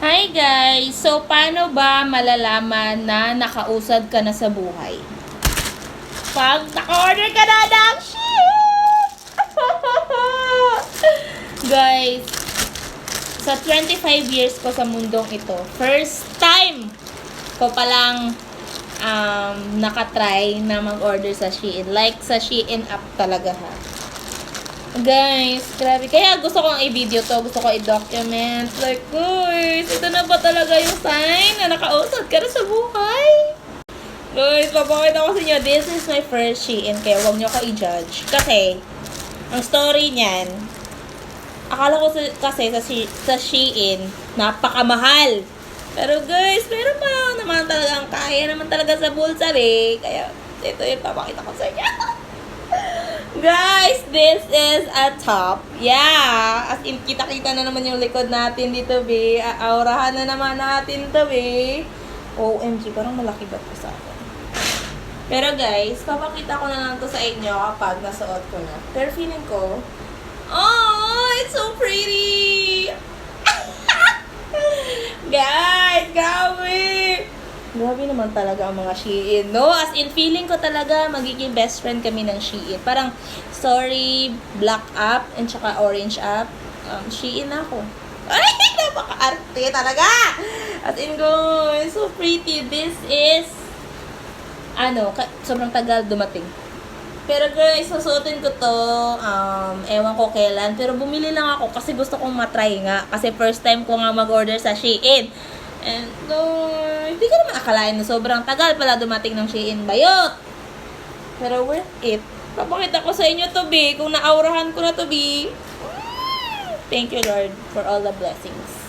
Hi guys! So, paano ba malalaman na nakausad ka na sa buhay? Pag naka-order ka na ng shit! Guys, sa 25 years ko sa mundong ito, first time ko palang nakatry na mag-order sa Shein. Like sa Shein app talaga ha. Guys, grabe. Kaya gusto kong i-video to. Gusto ko i-document. Like, guys, ito na ba talaga yung sign na nakausad ka na sa buhay? Guys, papakita ko sa inyo. This is my first Shein. Kaya huwag nyo ko i-judge. Kasi, ang story niyan, akala ko kasi sa Shein, napakamahal. Pero guys, meron pa naman talagang kaya naman talaga sa bulsa eh. Kaya, ito yung papakita ko sa inyo. Guys, this is a top. Yeah. As in, kita-kita na naman yung likod natin dito, be. Aurahan na naman natin to, be. OMG, parang malaki ba ito sa akin? Pero guys, papakita ko na lang to sa inyo kapag nasuot ko na. Pero feeling ko, oh, it's so pretty! Guys, grabe! Grabe naman talaga ang mga Shein, no? As in, feeling ko talaga magiging best friend kami ng Shein. Parang, sorry, black app, and saka orange app. Shein ako. Ay, napaka-arte talaga! As in, guys, so pretty. This is, sobrang tagal dumating. Pero guys, susuotin ko to, ewan ko kailan. Pero bumili lang ako kasi gusto kong matry nga. Kasi first time ko nga mag-order sa Shein. And hindi ko naman akalain na sobrang tagal pala dumating ng Shein Bayot. Pero worth it. Papakita ko sa inyo to, be. Kung naaurahan ko na to, be. Thank you, Lord, for all the blessings.